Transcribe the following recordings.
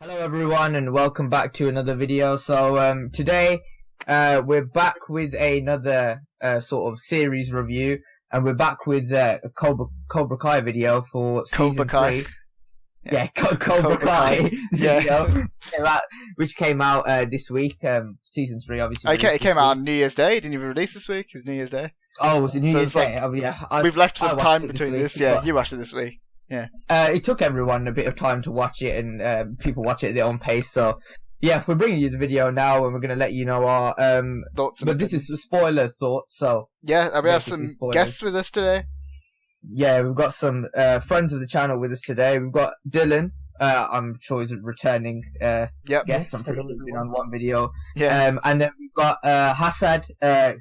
Hello everyone and welcome back to another video. So today we're back with another sort of series review, and we're back with a Cobra Kai video for season 3. Yeah, Cobra Kai video, which came out this week. Season 3 obviously. Okay, it came out on New Year's Day. Didn't even release this week. It's New Year's Day. Oh, was it New Year's Day? Like, we've left some time between this. Yeah, you watched it this week. Yeah. It took everyone a bit of time to watch it, and people watch it at their own pace. So, yeah, we're bringing you the video now, and we're going to let you know our thoughts. But this is the spoiler thoughts. So yeah, we have some guests with us today. Yeah, we've got some friends of the channel with us today. We've got Dylan. I'm sure he's a returning guest. I'm pretty sure he's been on one video. Yeah. And then we've got Hasad,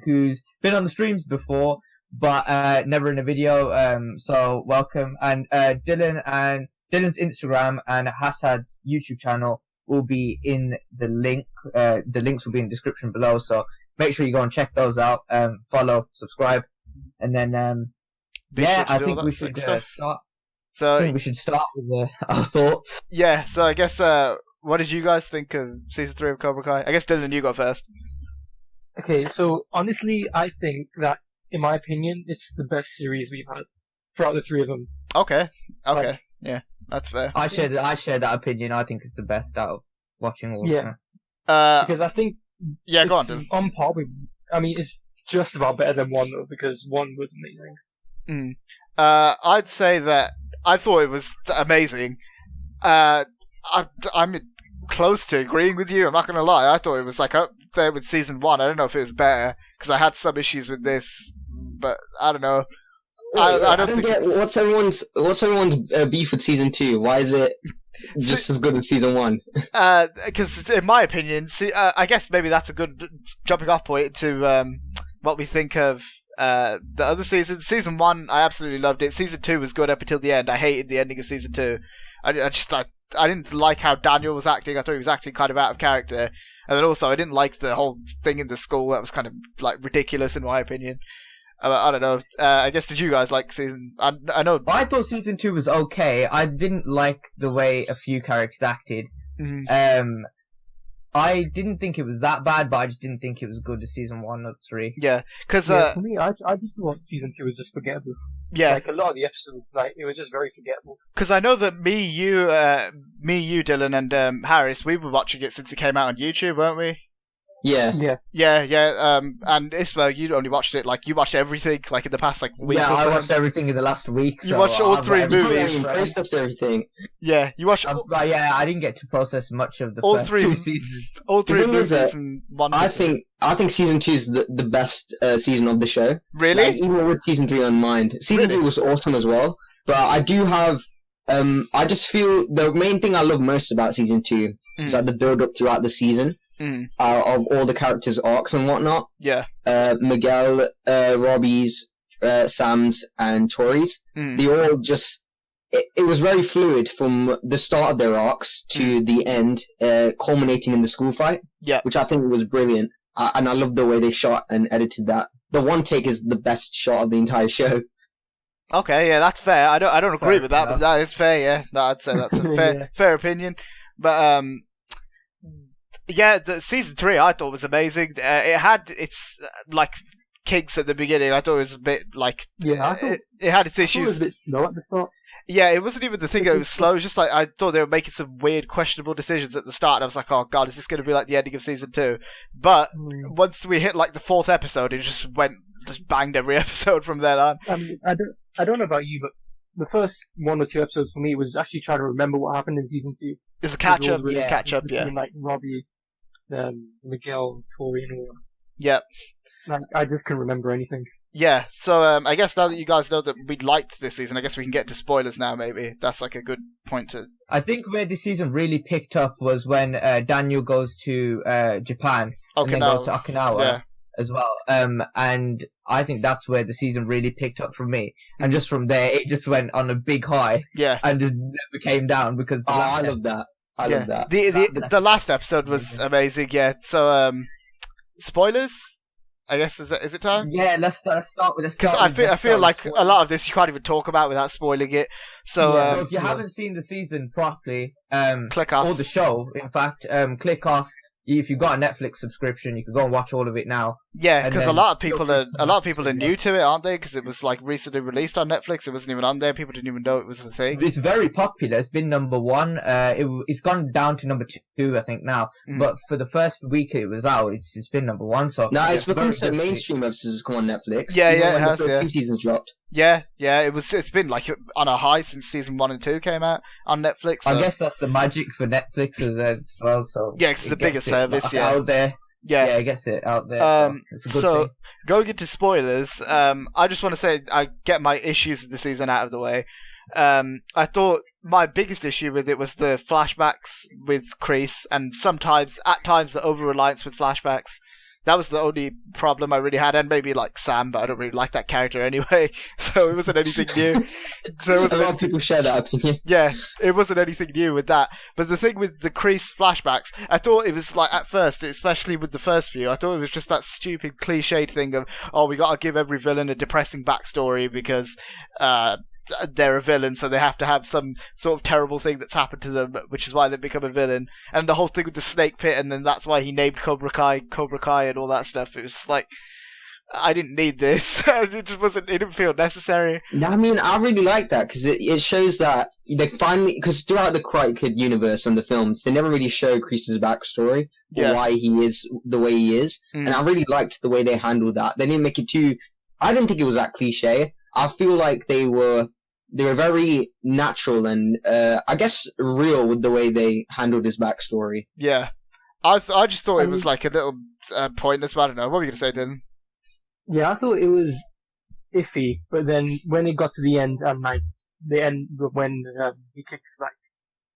who's been on the streams before, but never in a video. So welcome. And Dylan's Instagram and Hasad's YouTube channel will be in the link. The links will be in the description below. So make sure you go and check those out. Follow, subscribe, and then I think we should start. So I think we should start with our thoughts. Yeah. So I guess what did you guys think of season 3 of Cobra Kai? I guess Dylan, you go first. Okay. So honestly, I think that, in my opinion, it's the best series we've had throughout the three of them. Okay. Yeah, that's fair. I share that opinion. I think it's the best out of watching all. Yeah. Because I think go on. It's on par with. I mean, it's just about better than 1 though, because 1 was amazing. I'd say that I thought it was amazing. I'm close to agreeing with you. I'm not gonna lie. I thought it was like up there with season 1. I don't know if it was better because I had some issues with this, but I don't know. I don't get what's everyone's beef with season 2. Why is it just as good as season 1? Because in my opinion, I guess maybe that's a good jumping off point to what we think of the other seasons. Season 1, I absolutely loved it. Season 2 was good up until the end. I hated the ending of season 2. I didn't like how Daniel was acting. I thought he was acting kind of out of character. And then also, I didn't like the whole thing in the school. That was kind of like ridiculous in my opinion. I don't know. I guess, did you guys like season? I know. I thought season 2 was okay. I didn't like the way a few characters acted. Mm-hmm. I didn't think it was that bad, but I just didn't think it was good as season 1 or 3. Yeah, because for me, I just thought season 2 was just forgettable. Yeah, like a lot of the episodes, like it was just very forgettable. Because I know that me, you, Dylan, and Harris, we were watching it since it came out on YouTube, weren't we? Yeah. And Ismail, you only watched it, like, you watched everything, like, in the past, like, week or so. I watched everything in the last week. You watched all 3 movies. Processed everything. Yeah, you watched... I didn't get to process much of the first 2 seasons. All 3 movies and 1 I think season 2 is the best season of the show. Really? Like, even with season 3 on mind. Season 3 was awesome as well, but I do have... I just feel the main thing I love most about season 2 is like the build-up throughout the season. Of all the characters' arcs and whatnot. Yeah. Miguel, Robbie's, Sam's, and Tori's. They all just... It was very fluid from the start of their arcs to the end, culminating in the school fight. Yeah. Which I think was brilliant. And I love the way they shot and edited that. The one take is the best shot of the entire show. Okay, yeah, that's fair. I don't agree with that, but that is fair, yeah. No, I'd say that's a fair opinion. But, yeah, the season 3 I thought was amazing. It had its like kinks at the beginning. I thought it was a bit like it had its issues. It was a bit slow at the start. Yeah, it wasn't even the thing that it was slow. It was just like I thought they were making some weird, questionable decisions at the start. And I was like, oh god, is this going to be like the ending of season 2? But once we hit like the 4th episode, it just banged every episode from then on. I don't know about you, but the first 1 or 2 episodes for me was actually trying to remember what happened in season 2. It's a catch up, yeah. Like Robbie, Miguel, Tori, and all that. Yeah. Like, I just couldn't remember anything. Yeah, so I guess now that you guys know that we liked this season, I guess we can get to spoilers now, maybe. That's like a good point to... I think where this season really picked up was when Daniel goes to Japan and then goes to Okinawa as well. And I think that's where the season really picked up for me. And just from there, it just went on a big high. Yeah. And just never came down because... I love that. I love that. The last episode was amazing, yeah. So, spoilers? I guess is it time? Yeah, let's start with. Because I feel like a lot of this you can't even talk about without spoiling it. So, so if you haven't seen the season properly, click off. Or the show, in fact, click off. If you've got a Netflix subscription, you can go and watch all of it now. Yeah, because a lot of people are new to it, aren't they? Because it was like recently released on Netflix. It wasn't even on there. People didn't even know it was a thing. It's very popular. It's been number one. It's gone down to number two, I think now. But for the first week it was out, it's been number one. So now it's become so mainstream ever since it's come on Netflix. Yeah, it has. The two seasons dropped. Yeah. It's been like on a high since season 1 and 2 came out on Netflix. So. I guess that's the magic for Netflix as well. So yeah, it's the biggest service. Yeah, out there. Yeah, it gets it out there. So going into spoilers, I just want to say I get my issues with the season out of the way. I thought my biggest issue with it was the flashbacks with Kreese, and at times the over-reliance with flashbacks. That was the only problem I really had, and maybe like Sam, but I don't really like that character anyway, so it wasn't anything new. A lot of people share that opinion. Yeah, it wasn't anything new with that. But the thing with the Kreese flashbacks, I thought it was like, at first, especially with the first few, I thought it was just that stupid cliched thing of, oh, we gotta give every villain a depressing backstory because, they're a villain, so they have to have some sort of terrible thing that's happened to them, which is why they become a villain. And the whole thing with the snake pit, and then that's why he named Cobra Kai, and all that stuff. It was like, I didn't need this. It didn't feel necessary. I mean, I really like that, because it shows that they finally, because throughout the Karate Kid universe and the films, they never really show Kreese's backstory, or why he is the way he is. And I really liked the way they handled that. They didn't make it too, I didn't think it was that cliche. I feel like they were very natural and, I guess, real with the way they handled his backstory. Yeah. I just thought it was like a little pointless, but I don't know. What were you going to say, Dylan? Yeah, I thought it was iffy, but then when it got to the end, and like, when he kicked his, like,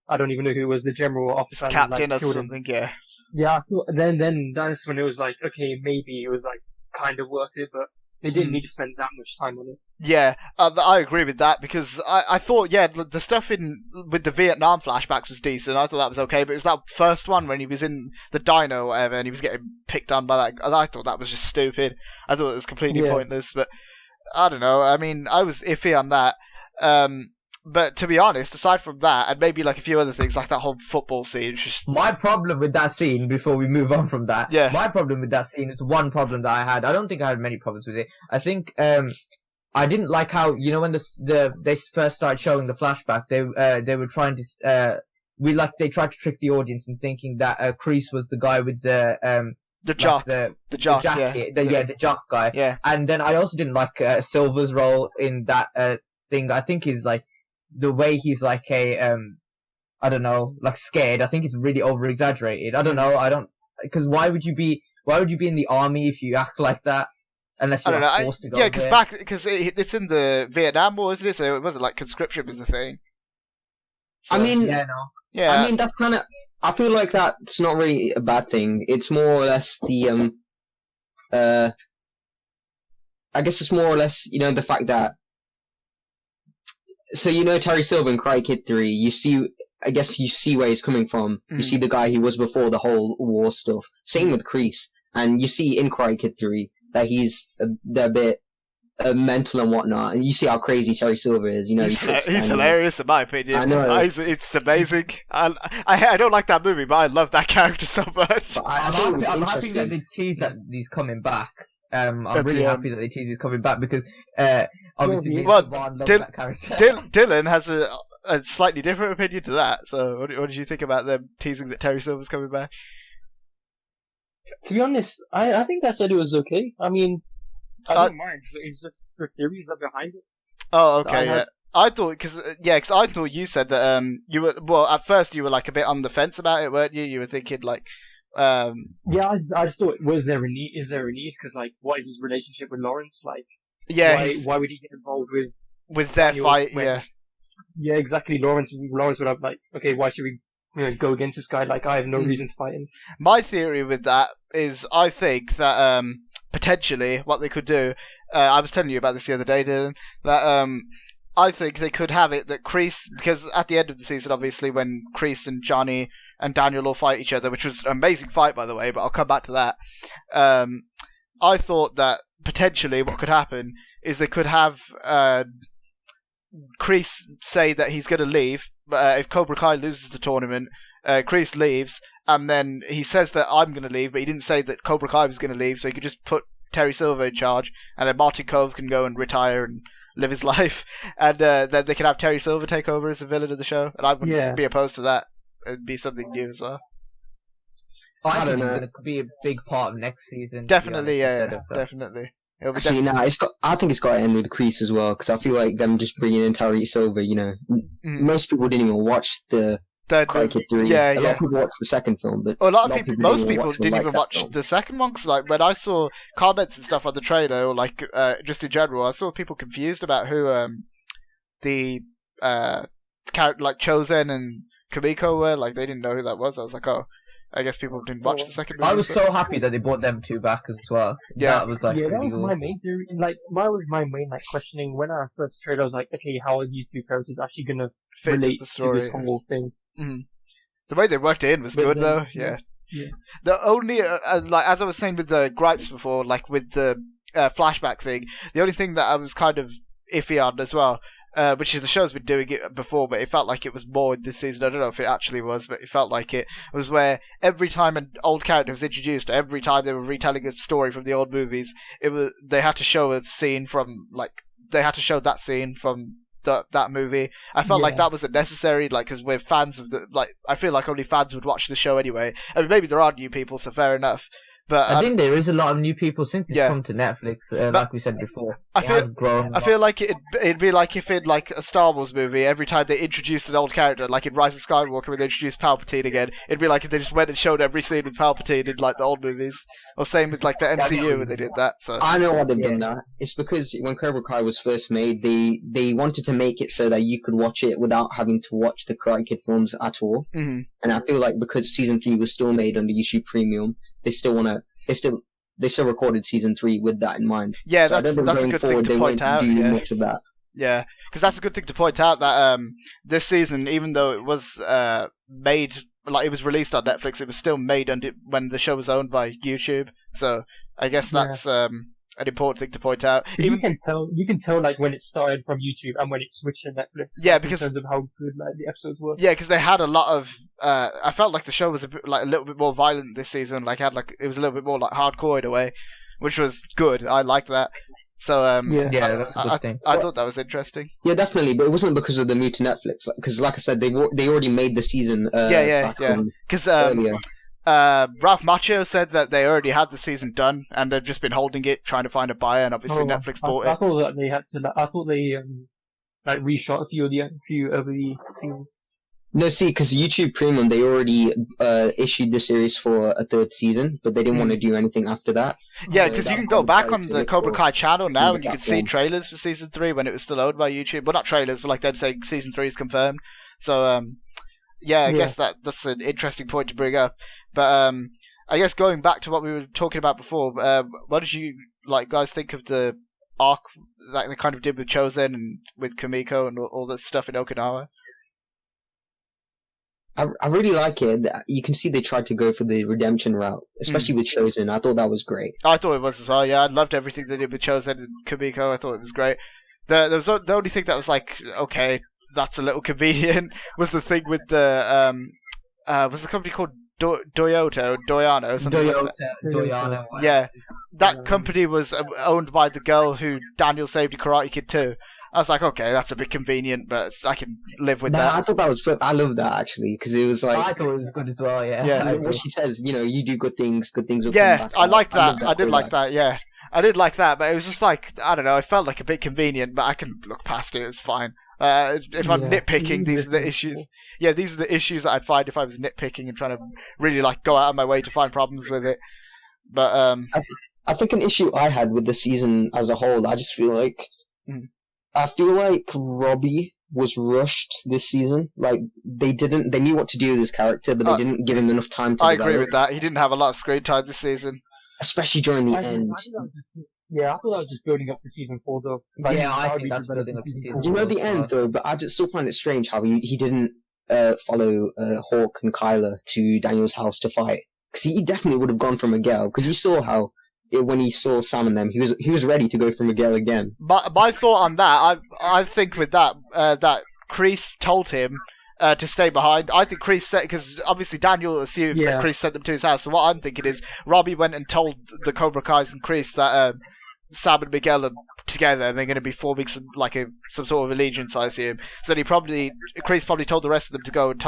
I don't even know who was the general officer. Captain or something, yeah. Yeah, I thought, then that's when it was like, okay, maybe it was like kind of worth it, but they didn't need to spend that much time on it. Yeah, I agree with that, because I thought, the stuff with the Vietnam flashbacks was decent. I thought that was okay, but it was that first one when he was in the dino or whatever and he was getting picked on by that. I thought that was just stupid. I thought it was completely pointless, but I don't know. I mean, I was iffy on that. But to be honest, aside from that, and maybe like a few other things, like that whole football scene. My problem with that scene, before we move on from that, my problem with that scene is one problem that I had. I don't think I had many problems with it. I think I didn't like how, you know, when they first started showing the flashback, they were trying to they tried to trick the audience in thinking that Kreese was the guy with the jock, the jock, jacket, the jock guy. Yeah. And then I also didn't like Silver's role in that thing. I think is like the way he's like I don't know, like scared. I think it's really over exaggerated. I don't know. Because why would you be in the army if you act like that? Unless you're forced to go. Yeah, because it's in the Vietnam War, isn't it? So it wasn't like conscription was the thing. So, I mean, yeah. I mean, that's kind of. I feel like that's not really a bad thing. It's more or less the I guess it's more or less, you know, the fact that. So you know Terry Silver in Karate Kid 3. You see where he's coming from. You see the guy he was before the whole war stuff. Same with Kreese, and you see in Karate Kid 3 that he's a bit mental and whatnot, and you see how crazy Terry Silver is. You know, he's hilarious in my opinion. I know, it's amazing. I don't like that movie, but I love that character so much. I'm happy that they tease that he's coming back. I'm really happy that they tease he's coming back because obviously that character. Dylan has a slightly different opinion to that. So what did you think about them teasing that Terry Silver's coming back? To be honest, I think I said it was okay. I mean, I don't mind. It's just the theories are behind it. Oh, okay. Yeah. I thought because I thought you said that you were at first you were like a bit on the fence about it, weren't you? You were thinking like. I just thought, is there a need? Because like, what is his relationship with Lawrence? Like, why would he get involved with their fight? Yeah, exactly. Lawrence would have like, okay, why should we go against this guy? Like, I have no reason to fight him. My theory with that is, I think that potentially what they could do. I was telling you about this the other day, Dylan. That I think they could have it that Kreese, because at the end of the season, obviously, when Kreese and Johnny and Daniel all fight each other, which was an amazing fight, by the way, but I'll come back to that. I thought that potentially what could happen is they could have Kreese say that he's going to leave. If Cobra Kai loses the tournament, Kreese leaves, and then he says that I'm going to leave, but he didn't say that Cobra Kai was going to leave, so he could just put Terry Silver in charge, and then Martin Cove can go and retire and live his life, and then they can have Terry Silver take over as the villain of the show, and I wouldn't be opposed to that. It'd be something new as well. I think it's going to be a big part of next season. Definitely, definitely. Actually, I think it's got to end with Kreese as well, because I feel like them just bringing in Terry Silver, most people didn't even watch the Karate Kid 3. A lot of people watched the second film, but most people didn't even watch the second one, because like, when I saw comments and stuff on the trailer, or like just in general, I saw people confused about who the character like Chozen and Kamiko were. Like, they didn't know who that was. I was like, oh, I guess people didn't watch the second movie. I was so happy that they brought them two back as well. Yeah, that was like that was cool. my main theory. Like, was my main questioning when I first trailer. I was like, okay, how are these two characters actually gonna fit relate the story to this whole thing? Mm-hmm. The way they worked it in was good, though. Yeah. The only like, as I was saying with the gripes before, like with the flashback thing, the only thing that I was kind of iffy on as well. Which is the show's been doing it before, but it felt like it was more in this season. I don't know if it actually was, but it felt like it was where every time an old character was introduced, every time they were retelling a story from the old movies, they had to show a scene from that scene from that movie. I felt like that wasn't necessary, like, because we're fans of I feel like only fans would watch the show anyway. I mean, maybe there are new people, so fair enough. But I think there is a lot of new people since it's come to Netflix. Like we said before, it has grown. I feel like it'd be like if in like a Star Wars movie, every time they introduced an old character, like in Rise of Skywalker when they introduced Palpatine again, it'd be like if they just went and showed every scene with Palpatine in like the old movies. Or same with like the MCU when they did that. So I know why they've done that. It's because when Cobra Kai was first made, they wanted to make it so that you could watch it without having to watch the Karate Kid films at all. Mm-hmm. And I feel like because season 3 was still made under YouTube Premium, they still recorded season 3 with that in mind. Yeah, so that's a good thing to point out. Much of that. Yeah, because that's a good thing to point out that this season, even though it was made, like it was released on Netflix, it was still made when the show was owned by YouTube. So I guess that's an important thing to point out. You can tell like when it started from YouTube and when it switched to Netflix. Yeah, because in terms of how good like the episodes were. Yeah, because they had a lot of. I felt like the show was a little bit more violent this season. Like it was a little bit more like hardcore in a way, which was good. I liked that. So that's a good thing. I thought that was interesting. Yeah, definitely, but it wasn't because of the move to Netflix. Because, like I said, they already made the season. Yeah. Because Ralph Macchio said that they already had the season done and they've just been holding it, trying to find a buyer, and obviously Netflix bought it. I thought that they had to. I thought they reshot a few of the scenes. No, see, because YouTube Premium, they already issued the series for a third season, but they didn't want to do anything after that. Yeah, because you can go back on the Cobra Kai channel now and you can see trailers for season 3 when it was still owned by YouTube. Well, not trailers, but like they'd say season 3 is confirmed. So, I guess that's an interesting point to bring up. But I guess going back to what we were talking about before, what did you guys think of the arc that they kind of did with Chozen and with Kamiko and all that stuff in Okinawa? I really like it. You can see they tried to go for the redemption route, especially with Chozen. I thought that was great. I thought it was as well. Yeah, I loved everything they did with Chozen and Kamiko. I thought it was great. The only thing that was like, okay, that's a little convenient was the thing with the was the company called Doyano, something like that. Doyano. Yeah, that company was owned by the girl who Daniel saved in Karate Kid 2. I was like, okay, that's a bit convenient, but I can live with that. I thought that was flip. I love that actually because it was like I thought it was good as well. Yeah. What she says, you do good things will come back. I liked that. I did like that. Yeah, I did like that, but it was just like I don't know. It felt like a bit convenient, but I can look past it. It's fine. If I'm nitpicking, these are the issues. Yeah, these are the issues that I'd find if I was nitpicking and trying to really go out of my way to find problems with it. But I think an issue I had with the season as a whole, I just feel like. I feel like Robbie was rushed this season. Like they knew what to do with his character, but they didn't give him enough time to develop. Agree with that. He didn't have a lot of screen time this season, especially during the end. I thought that was just building up to season 4, though. I think that's building up to season 4. The end, though, but I just still find it strange how he didn't follow Hawk and Kyler to Daniel's house to fight, because he definitely would have gone for Miguel, because you saw how when he saw Sam and them, he was ready to go for Miguel again. My thought on that, I think with that that Kreese told him to stay behind. I think Kreese said, because obviously Daniel assumes that Kreese sent them to his house. So what I'm thinking is Robbie went and told the Cobra Kais and Kreese that Sam and Miguel are together and they're going to be forming some sort of allegiance, I assume. So Kreese probably told the rest of them to go and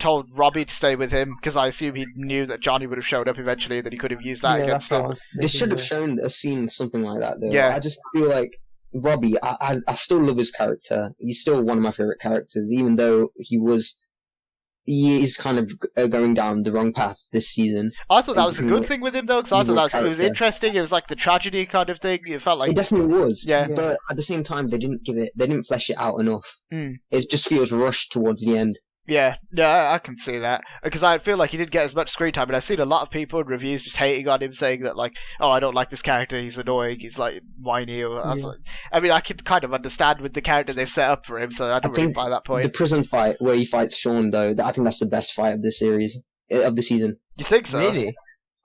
told Robbie to stay with him, because I assume he knew that Johnny would have showed up eventually, that he could have used that against him. They should have shown a scene something like that, though. Yeah. I just feel like Robbie, I still love his character. He's still one of my favourite characters, even though he is kind of going down the wrong path this season. I thought that was a good thing with him, though, because I thought it was interesting. It was like the tragedy kind of thing. It felt like... It definitely was. Yeah. But at the same time, they didn't flesh it out enough. It just feels rushed towards the end. Yeah, I can see that, because I feel like he didn't get as much screen time, and I've seen a lot of people in reviews just hating on him, saying that, like, oh, I don't like this character, he's annoying, he's, like, whiny, I mean, I can kind of understand with the character they've set up for him, so I don't really buy that point. The prison fight, where he fights Sean, though, I think that's the best fight of the series, of the season. You think so? Really?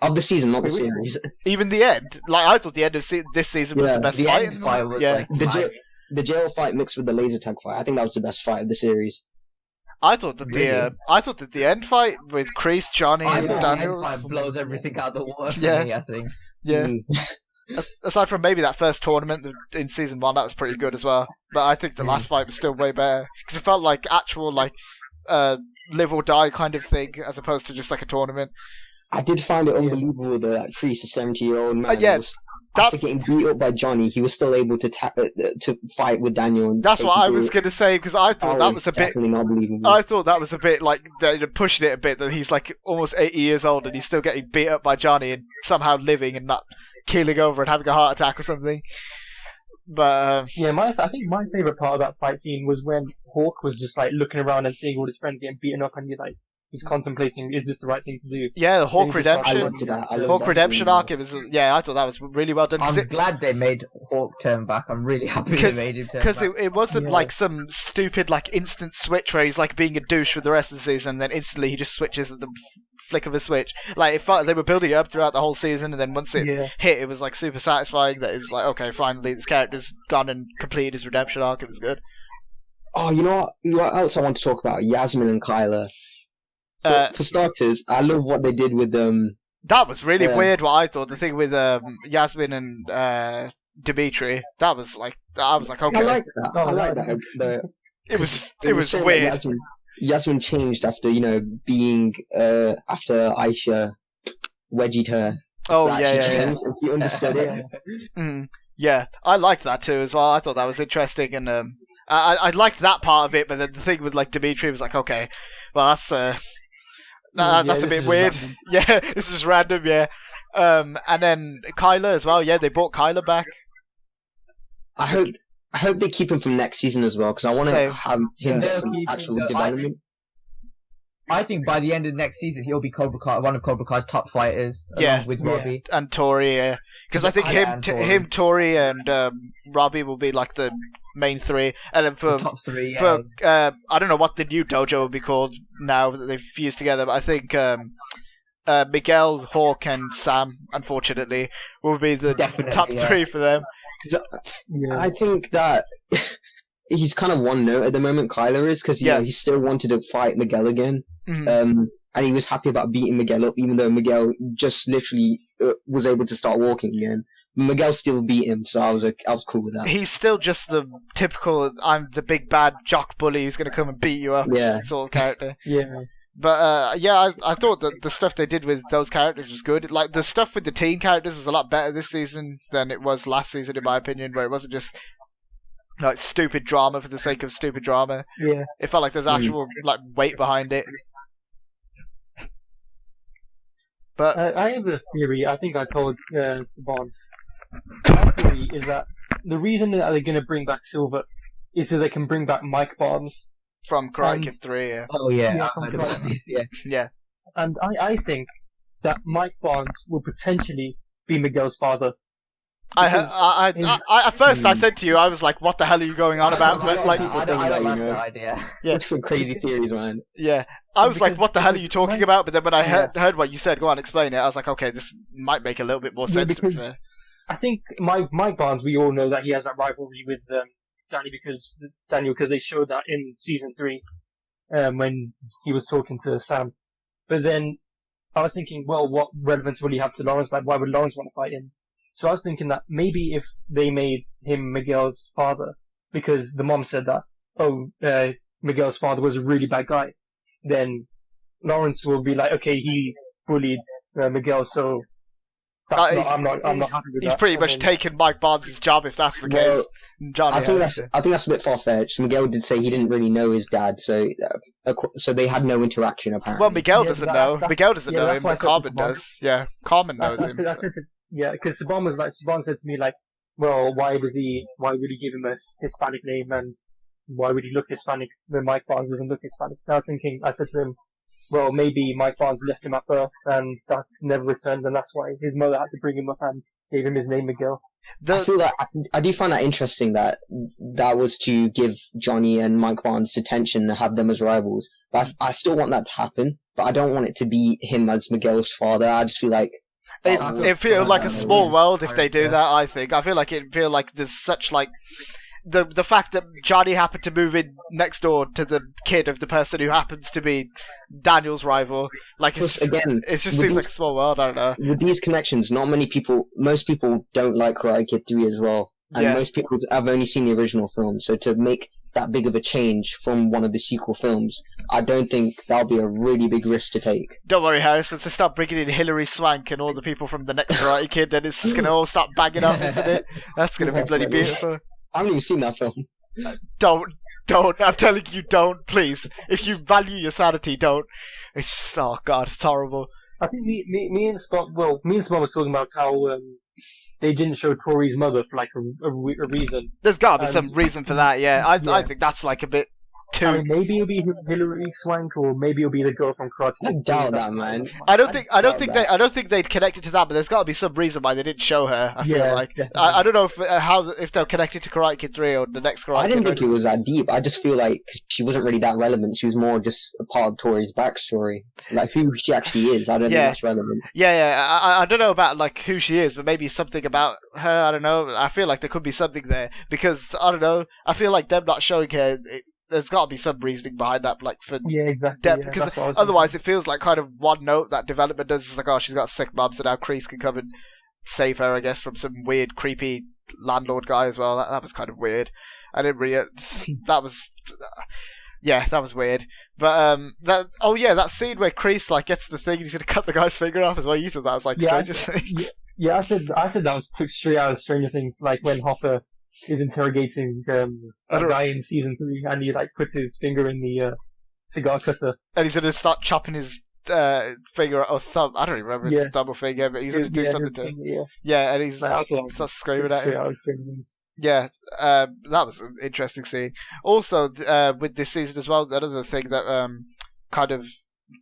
Of the season, not the series. Even the end? Like, I thought the end of this season was the best the fight. End fight was, the jail fight mixed with the laser tag fight, I think that was the best fight of the series. I thought that the end fight with Kreese, Johnny, and Daniel, the end fight blows everything out of the water for me, I think. Yeah. Aside from maybe that first tournament in season 1, that was pretty good as well. But I think the last fight was still way better, because it felt like actual live or die kind of thing, as opposed to just like a tournament. I did find it unbelievable that Kreese, a 70-year-old man, after getting beat up by Johnny, he was still able to fight with Daniel. And that's what I was going to say, because I thought that was a bit... not believable. I thought that was a bit like they're pushing it a bit, that he's like almost 80 years old and he's still getting beat up by Johnny and somehow living and not keeling over and having a heart attack or something. But I think my favourite part of that fight scene was when Hawk was just like looking around and seeing all his friends getting beaten up, and he's contemplating, is this the right thing to do? Yeah, the Hawk Redemption. Hawk Redemption arc, it was, I thought that was really well done. I'm glad they made Hawk turn back. I'm really happy they made him turn back. Because it wasn't like some stupid instant switch where he's like being a douche for the rest of the season, and then instantly he just switches at the flick of a switch. Like, they were building it up throughout the whole season, and then once it hit, it was like super satisfying that it was like, okay, finally this character's gone and completed his redemption arc. It was good. Oh, you know what else I want to talk about? Yasmin and Kyler. For starters, I love what they did with them. That was really weird. What I thought, the thing with Yasmin and Dimitri, that was like, I was like, okay. I like that. I like that. It was weird. Yasmin changed after being after Aisha wedgied her. Oh yeah. She understood it. Yeah, I liked that too as well. I thought that was interesting, and I liked that part of it. But then the thing with Dimitri was like, okay, well that's a bit weird. Random. Yeah, this is random, yeah. And then Kyler as well, they brought Kyler back. I hope they keep him from next season as well, because I want to have him get some actual development. I think by the end of next season, he'll be one of Cobra Kai's top fighters, along with Robbie. And Tori, because I think him, Tori, and Robbie will be like the main three, and then the top three. I don't know what the new dojo will be called now that they've fused together, but I think Miguel, Hawk, and Sam, unfortunately, will be the top three for them. I think that he's kind of one note at the moment, Kyler is, because he still wanted to fight Miguel again. Mm-hmm. And he was happy about beating Miguel up, even though Miguel just literally was able to start walking again. Miguel still beat him, so I was cool with that. He's still just the typical, I'm the big bad jock bully who's going to come and beat you up sort of character. Yeah. But I thought that the stuff they did with those characters was good. Like, the stuff with the teen characters was a lot better this season than it was last season, in my opinion, where it wasn't just like stupid drama for the sake of stupid drama. Yeah. It felt like there's actual weight behind it. But I have a theory. I think I told Saban. My theory is that the reason that they're going to bring back Silver is so they can bring back Mike Barnes from Karate Kid 3, yeah. Oh yeah, yeah. And I think that Mike Barnes will potentially be Miguel's father. At first I said to you, I was like, "What the hell are you going on about?" But like, I don't like that idea. Yeah, That's some crazy theories, man. yeah. I was like, "What the hell are you talking about?" But then when I heard what you said, go on, explain it. I was like, "Okay, this might make a little bit more sense." To be fair. I think Mike Barnes, we all know that he has that rivalry with Daniel because they showed that in season 3 when he was talking to Sam. But then I was thinking, well, what relevance will he have to Lawrence? Like, why would Lawrence want to fight him? So I was thinking that maybe if they made him Miguel's father, because the mom said that, Miguel's father was a really bad guy, then Lawrence will be like, okay, he bullied Miguel, so I'm not happy with that. He's pretty much taken Mike Barnes' job if that's the case. Johnny, I think that's a bit far-fetched. Miguel did say he didn't really know his dad, so they had no interaction apparently. Well, Miguel doesn't know. Miguel doesn't know him, but Carmen does. Yeah, Carmen knows him. Yeah, because Saban said to me like, well, why would he give him a Hispanic name, and why would he look Hispanic when Mike Barnes doesn't look Hispanic? I said to him, well, maybe Mike Barnes left him at birth and that never returned, and that's why his mother had to bring him up and gave him his name Miguel. I feel like I do find that interesting that was to give Johnny and Mike Barnes attention and have them as rivals. But I still want that to happen, but I don't want it to be him as Miguel's father. I just feel like it feels like a small world if they do that. I think. I feel like there's such like the fact that Johnny happened to move in next door to the kid of the person who happens to be Daniel's rival. Like it just seems like a small world. I don't know. With these connections, most people don't like Karate Kid 3 as well, and most people have only seen the original film. So to make that big of a change from one of the sequel films, I don't think that'll be a really big risk to take. Don't worry, Harris. Once they start bringing in Hilary Swank and all the people from the next Karate Kid, then it's just gonna all start banging up, isn't it? That's gonna be bloody beautiful. I haven't even seen that film. Don't. I'm telling you, don't, please. If you value your sanity, don't. It's just, oh god, it's horrible. I think me and Spot was talking about how they didn't show Tori's mother for like a reason. There's gotta be some reason for that, yeah. I think that's like a bit too. I mean, maybe it'll be Hilary Swank, or maybe it'll be the girl from Karate. I doubt that, man. I don't think they'd connect it to that, but there's got to be some reason why they didn't show her. I feel like I don't know if they're connected to Karate Kid 3 or the next Karate Kid. I didn't think it was that deep. I just feel like she wasn't really that relevant. She was more just a part of Tori's backstory, like who she actually is. I don't think that's relevant. Yeah. I don't know about like who she is, but maybe something about her. I don't know. I feel like there could be something there because I don't know. I feel like them not showing her. There's got to be some reasoning behind that, like for depth, because otherwise it feels like kind of one note that development does. It's like, oh, she's got a sick mum, so now Kreese can come and save her, I guess, from some weird, creepy landlord guy as well. That was kind of weird. I didn't really. That was weird. But that scene where Kreese like gets the thing, and he's gonna cut the guy's finger off as well. You thought that was like Stranger Things. Yeah, I said that was took straight out of Stranger Things, like when Hopper is interrogating a guy in season 3, and he like puts his finger in the cigar cutter, and he's gonna start chopping his finger or thumb. I don't even remember his thumb or finger, but he's gonna do something to him. And he's starts screaming at him. Yeah, that was an interesting scene. Also, with this season as well, another thing that kind of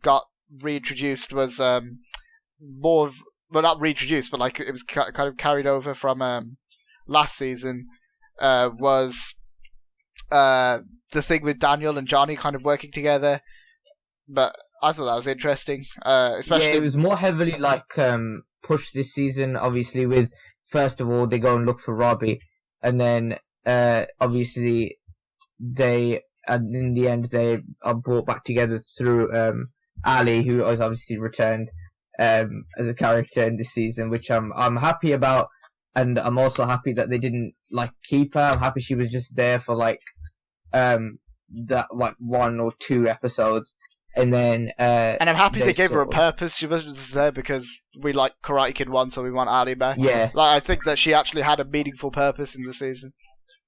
got reintroduced was more of, well, not reintroduced, but like it was kind of carried over from last season. Was the thing with Daniel and Johnny kind of working together, but I thought that was interesting. Especially it was more heavily like pushed this season. Obviously, with first of all they go and look for Robbie, and then obviously in the end they are brought back together through Ali, who has obviously returned as a character in this season, which I'm happy about. And I'm also happy that they didn't like keep her. I'm happy she was just there for like that like 1 or 2 episodes, and then and I'm happy they gave her a purpose. She wasn't just there because we like Karate Kid 1, so we want Ali back. Yeah, like I think that she actually had a meaningful purpose in the season.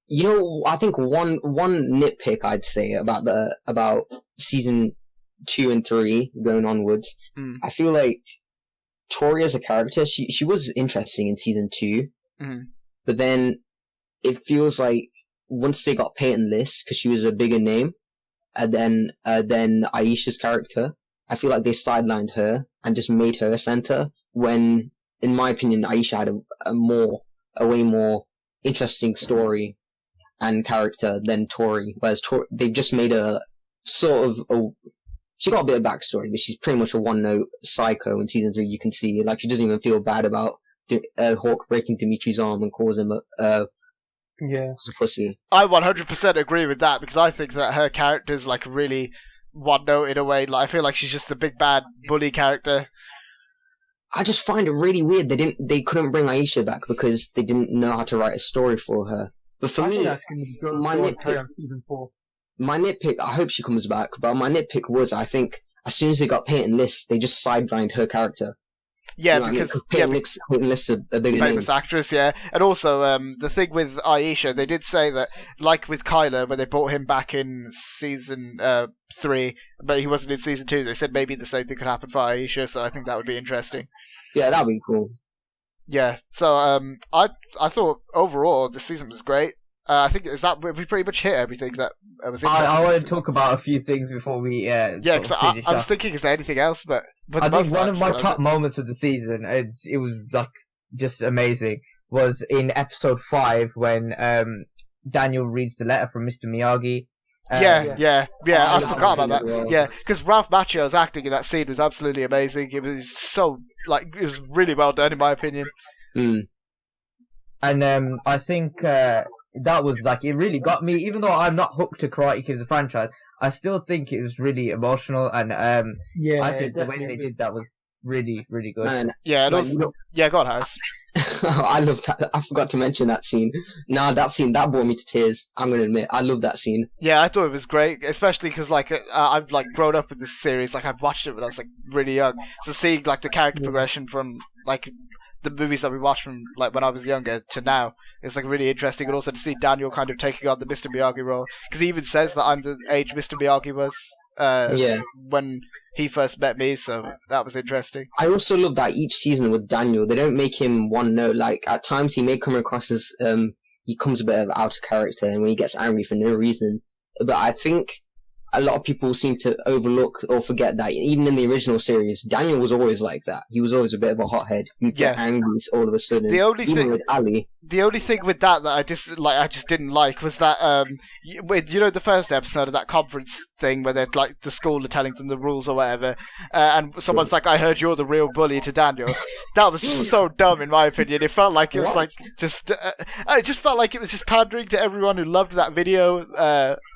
You know, I think one nitpick I'd say about season 2 and 3 going onwards. I feel like Tori as a character, she was interesting in season 2. But then it feels like once they got Peyton List, because she was a bigger name, and then Aisha's character, I feel like they sidelined her and just made her center, when, in my opinion, Aisha had a more a way more interesting story and character than Tori. Whereas they've just made a sort of she got a bit of backstory, but she's pretty much a one-note psycho in season 3. You can see, like, she doesn't even feel bad about Hawk breaking Dimitri's arm and causing a pussy. I 100% agree with that, because I think that her character's like really one-note in a way. Like, I feel like she's just the big bad bully character. I just find it really weird they couldn't bring Aisha back because they didn't know how to write a story for her. But for me, my nitpick, I hope she comes back, but my nitpick was, I think, as soon as they got Peyton List, they just sidelined her character. Yeah, because Peyton List's a bigger famous actress, yeah. And also, the thing with Aisha, they did say that, like with Kyler, when they brought him back in season 3, but he wasn't in season 2, they said maybe the same thing could happen for Aisha, so I think that would be interesting. Yeah, that'd be cool. Yeah, so I thought overall the season was great. I think we pretty much hit everything that was interesting. I want to talk about a few things before we because I was thinking, is there anything else? But I think one of my top moments of the season, it was like just amazing, was in episode 5 when Daniel reads the letter from Mr. Miyagi. Yeah. I forgot about that. Well. Yeah, because Ralph Macchio's acting in that scene was absolutely amazing. It was so it was really well done in my opinion. And I think that was it really got me. Even though I'm not hooked to Karate Kid as a franchise, I still think it was really emotional, and I think the way they did that was really, really good. Man, yeah, go on, Harris. I love that. I forgot to mention that scene. That scene that brought me to tears. I'm gonna admit, I love that scene. Yeah, I thought it was great, especially because I've grown up with this series. I've watched it when I was really young. So seeing the character progression from the movies that we watched from when I was younger to now, it's really interesting, and also to see Daniel kind of taking on the Mr. Miyagi role, because he even says that I'm the age Mr. Miyagi was when he first met me, so that was interesting. I also love that each season with Daniel, they don't make him one note. At times he may come across as he comes a bit of out of character, and when he gets angry for no reason. But I think a lot of people seem to overlook or forget that even in the original series, Daniel was always like that. He was always a bit of a hothead. He'd get angry all of a sudden. With Ali. The only thing with that I just didn't like was that with the first episode of that conference thing where they're the school are telling them the rules or whatever, and someone's like, "I heard you're the real bully" to Daniel. That was just so dumb in my opinion. It felt like it was it just felt like it was just pandering to everyone who loved that video.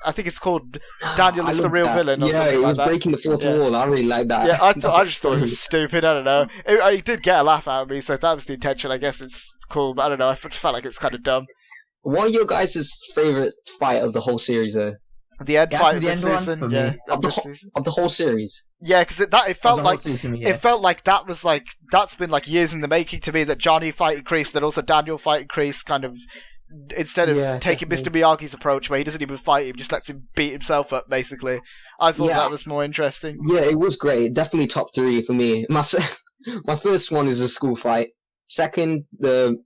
I think it's called Daniel is the real villain or something it was like that. Breaking the fourth wall. I really like that. Yeah, I just thought it was stupid. I don't know. It did get a laugh out of me, so if that was the intention, I guess it's cool. But I don't know. I just felt like it was kind of dumb. What are your guys' favourite fight of the whole series, though? The end fight of the season, of the whole series. Yeah, because it felt like that was that's been years in the making to me. That Johnny fighting Kreese, that also Daniel fighting Kreese, kind of instead of taking Mr. Miyagi's approach where he doesn't even fight him, just lets him beat himself up. Basically, I thought that was more interesting. Yeah, it was great. Definitely top 3 for me. My first one is a school fight. Second, the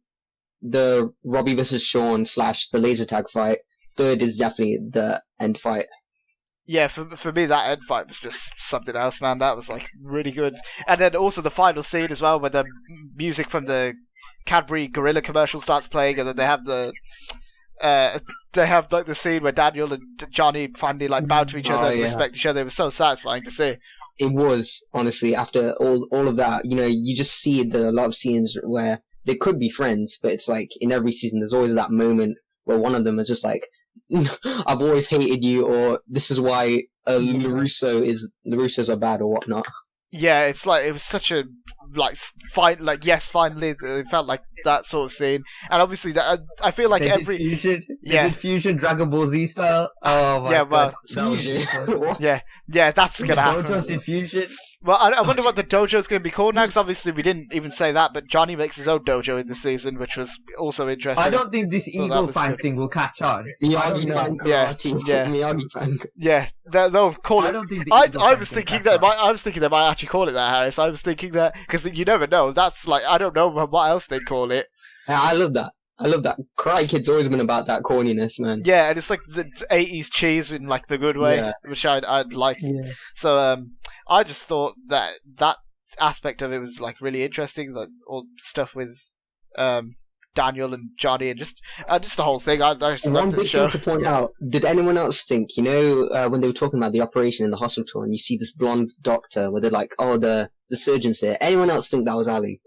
Robbie versus Sean / the laser tag fight. Third is definitely the end fight. Yeah, for me that end fight was just something else, man. That was really good. And then also the final scene as well, where the music from the Cadbury Gorilla commercial starts playing, and then they have the scene where Daniel and Johnny finally bow to each other and respect each other. It was so satisfying to see. It was, honestly, after all of that, you just see a lot of scenes where they could be friends, but it's in every season there's always that moment where one of them is just I've always hated you, or this is why the Russos are bad or whatnot. Yeah, it was such a finally it felt like that sort of scene, and obviously that I feel like fusion, fusion Dragon Ball Z style. Oh my god! Yeah, that's gonna happen. Dojo's did fusion. Well, I wonder what the dojo's going to be called now, because obviously we didn't even say that, but Johnny makes his own dojo in this season, which was also interesting. I don't think this Eagle Fang thing will catch on. Miyagi they'll call it. I was thinking they might actually call it that, Harris. I was thinking that, because you never know. That's I don't know what else they'd call it. Yeah, I love that. Karate Kid's always been about that corniness, man. Yeah, and it's the 80s cheese in the good way, which I'd liked. Yeah. So I just thought that aspect of it was really interesting, all stuff with Daniel and Johnny and just the whole thing. I just One love this big show. thing to point out: did anyone else think, when they were talking about the operation in the hospital, and you see this blonde doctor, where they're like, "Oh, the surgeon's here." Anyone else think that was Ali?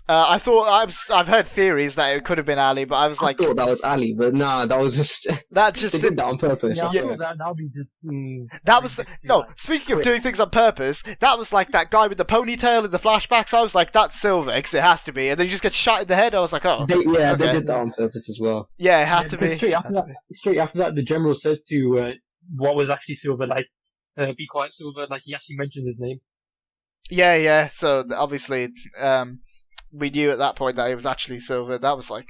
I thought I've heard theories that it could have been Ali, but I was like, I thought that was Ali, but nah, that was just that just they did that on purpose. Yeah, I Yeah. thought that'll be just. That was Speaking of doing things on purpose, that was like that guy with the ponytail in the flashbacks. I was like, that's Silver, because it has to be, and then you just get shot in the head. I was like, oh, They okay. did that on purpose as well. Yeah, it had to But be. Straight after that, the general says to what was actually Silver, like, "Be quiet, Silver." Like he actually mentions his name. Yeah. So obviously, we knew at that point that it was actually Silver. That was like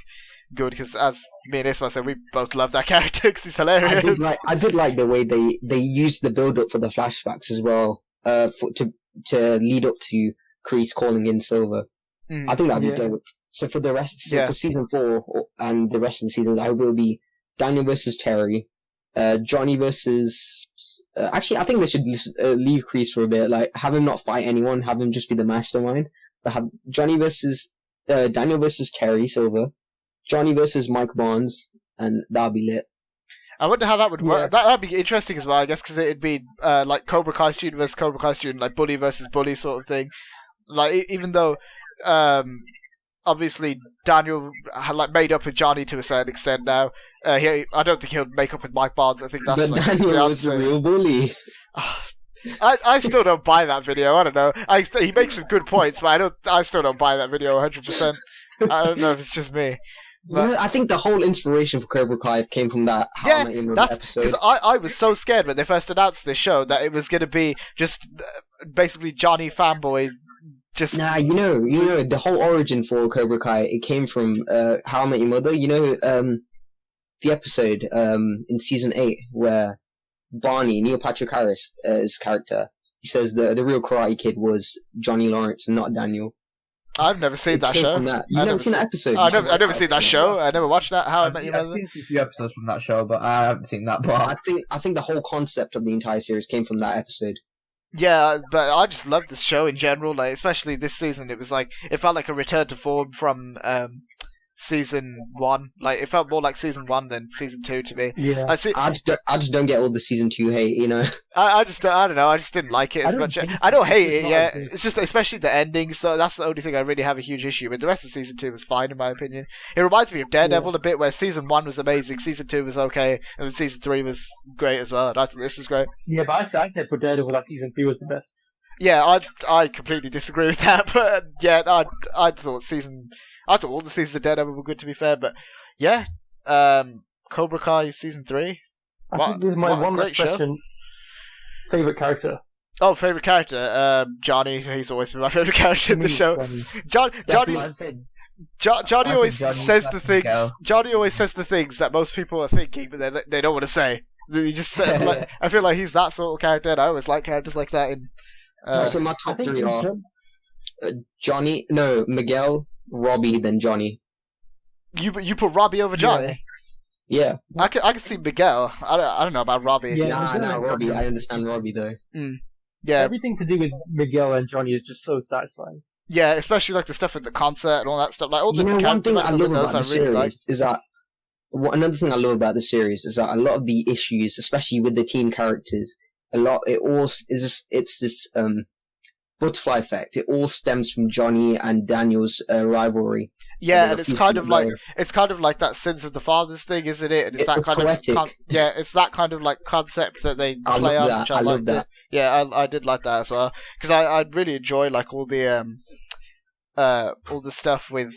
good because, as me and Ismail said, we both love that character because he's hilarious. I did like the way they used the build up for the flashbacks as well, to lead up to Kreese calling in Silver. I think that'd be good. So for the rest, for season 4 and the rest of the seasons, I will be Daniel versus Terry, Johnny versus. Actually, I think they should leave Kreese for a bit. Like, have him not fight anyone. Have him just be the mastermind. But have Johnny versus Daniel versus Terry Silver, Johnny versus Mike Barnes, and that'll be lit. I wonder how that would work. That'd be interesting as well, I guess, because it'd be like Cobra Kai student versus Cobra Kai student, like bully versus bully sort of thing. Like, even though obviously Daniel had made up with Johnny to a certain extent now. I don't think he'll make up with Mike Barnes. I think that's but Daniel was the real bully. I still don't buy that video. I don't know. He makes some good points, but I still don't buy that video 100%. I don't know if it's just me. But, I think the whole inspiration for Cobra Kai came from that How I Met Your Mother episode. Because I was so scared when they first announced this show that it was going to be just basically Johnny fanboys. Just the whole origin for Cobra Kai, it came from How I Met Your Mother. The episode in season 8 where Barney, Neil Patrick Harris, his character, he says the real Karate Kid was Johnny Lawrence and not Daniel. I've never seen that show. You've never seen that episode? I've never seen that show. I never watched that. How I Met Your Mother. I've seen a few episodes from that show, but I haven't seen that part. I think the whole concept of the entire series came from that episode. Yeah, but I just love this show in general. Like, especially this season, it felt like a return to form from season 1. Like, it felt more like season 1 than season 2 to me. Yeah. I just don't get all the season 2 hate, I don't know. I just didn't like it as much. I don't hate it. Yeah, it's just especially the ending. So that's the only thing I really have a huge issue with. The rest of season 2 was fine in my opinion. It reminds me of Daredevil a bit, where season 1 was amazing, season 2 was okay, and then season 3 was great as well. And I think this was great. Yeah, but I said for Daredevil that season 3 was the best. Yeah, I completely disagree with that. But yeah, I thought all the seasons of Daredevil were good, to be fair. But yeah, Cobra Kai season 3. I think with my one last question. Favorite character? Oh, favorite character. Johnny. He's always been my favorite character in the show. Johnny always says the things. Johnny always says the things that most people are thinking, but they don't want to say. He just said, I feel like he's that sort of character, and I always like characters like that. So my top 3 are Miguel, Robbie, then Johnny. You put Robbie over Johnny? Yeah. I can see Miguel. I don't know about Robbie. Yeah, Robbie. I understand Robbie though. Yeah. Everything to do with Miguel and Johnny is just so satisfying. Yeah, especially like the stuff at the concert and all that stuff. Like all the one thing I love about the series is that another thing I love about the series is that a lot of the issues, especially with the teen characters, it's this butterfly effect. It all stems from Johnny and Daniel's rivalry. Yeah, and it's kind of like that sins of the fathers thing, isn't it? And it's that kind of it's that kind of like concept that they play on. Which I love that. Yeah, I did like that as well, because I really enjoy like all the stuff with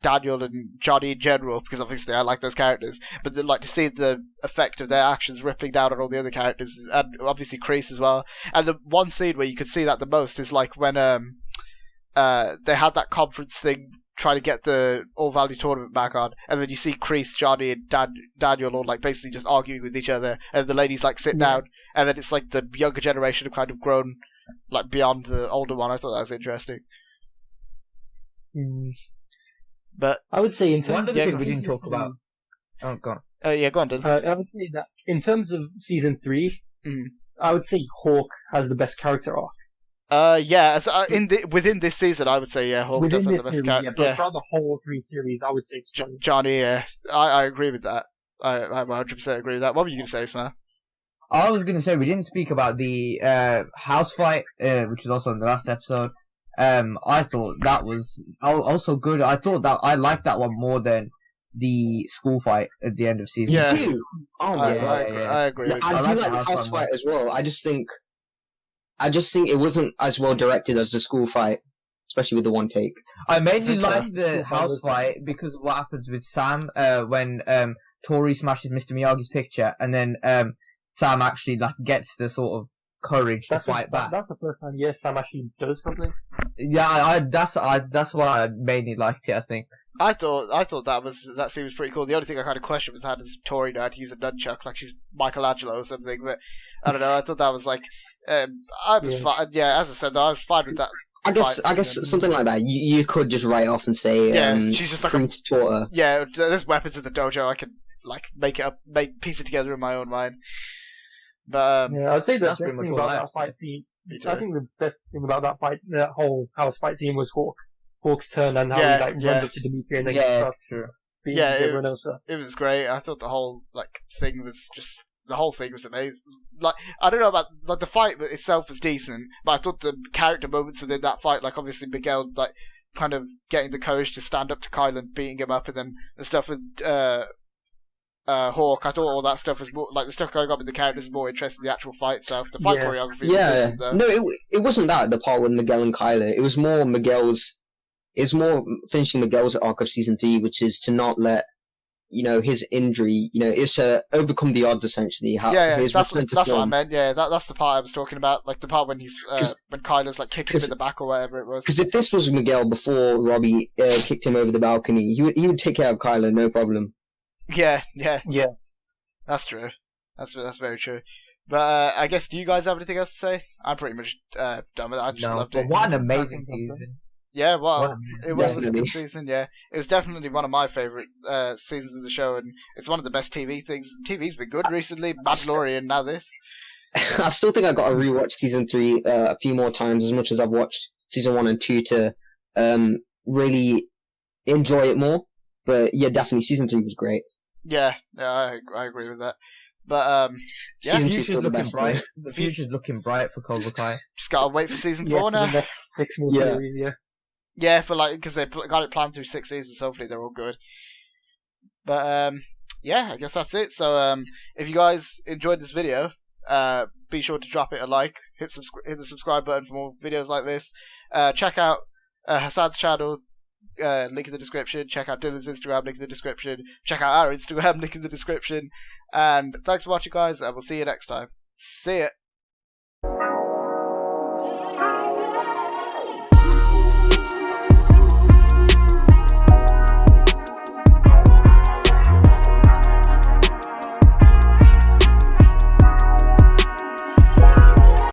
Daniel and Johnny in general, because obviously I like those characters, but then like to see the effect of their actions rippling down on all the other characters, and obviously Kreese as well. And the one scene where you could see that the most is like when they had that conference thing trying to get the All Valley tournament back on, and then you see Kreese, Johnny, and Daniel all like basically just arguing with each other, and the ladies like sit down, and then it's like the younger generation have kind of grown like beyond the older one. I thought that was interesting. But I would say in terms one of the things we didn't talk about. Oh, go on. Yeah, go on, Dylan. I would say that in terms of season 3, I would say Hawk has the best character arc. Yeah, within this season, I would say Hawk Within does have this the best series, character. but throughout the whole 3 series, I would say it's Johnny. Johnny, yeah, I agree with that. I 100% agree with that. What were you going to say, Ismail? I was gonna say we didn't speak about the house fight, which was also in the last episode. I thought that was also good. I thought that I liked that one more than the school fight at the end of season. Yeah. You? Oh my god. I agree. With I that. do like the house fight as well. I just think it wasn't as well directed as the school fight, especially with the one take. I mainly liked the house fight because of what happens with Sam when Tori smashes Mr. Miyagi's picture, and then Sam actually gets the sort of courage to fight back. That's the first time, Sam actually does something. Yeah, that's why I mainly liked it. I think. I thought that scene was pretty cool. The only thing I kind of questioned was how does Tori know how to use a nunchuck like she's Michelangelo or something. But I don't know. I thought that was like I was fine. Yeah, as I said, I was fine with that. I guess something like that. You could just write off and say, she's just like taught her. Yeah, there's weapons in the dojo. I can make piece it together in my own mind. But I'd say the best pretty much thing all about I that fight scene. too. I think the best thing about that whole house fight scene was Hawk's turn and how he runs up to Dimitri and then starts beating everyone else up. It was great. I thought the whole thing was just. The whole thing was amazing. I don't know about the fight itself was decent, but I thought the character moments within that fight, obviously Miguel, kind of getting the courage to stand up to Kyle and beating him up, and then the stuff with Hawk. I thought all that stuff was more the stuff going on with the characters is more interesting than the actual fight itself. The fight choreography was decent, though. No, it wasn't that the part with Miguel and Kyler. It was more finishing Miguel's arc of season 3, which is to not let his injury, it's to overcome the odds essentially. That's what I meant. Yeah, that's the part I was talking about, the part when he's when Kyler's kicking him in the back or whatever it was. Because if this was Miguel before Robbie kicked him over the balcony, he would take care of Kyler, no problem. Yeah. That's true. That's very true. But I guess, do you guys have anything else to say? I'm pretty much done with it. I just loved it. What an amazing season. Yeah, well, it was a good season, yeah. It was definitely one of my favourite seasons of the show, and it's one of the best TV things. TV's been good recently, Mandalorian, now this. I still think I got to rewatch season 3 a few more times, as much as I've watched season 1 and 2 to really enjoy it more. But yeah, definitely, season 3 was great. Yeah, I agree with that. But the future's looking bright. The future's looking bright for Cobra Kai. Just gotta wait for season 4 now. For the next 6 more series, Yeah, because they got it planned through 6 seasons. Hopefully, they're all good. But I guess that's it. So if you guys enjoyed this video, be sure to drop it a like, hit the subscribe button for more videos like this. Check out Hasad's channel, link in the description. Check out Dylan's Instagram, link in the description. Check out our Instagram, link in the description. And thanks for watching, guys, and we'll see you next time. See ya.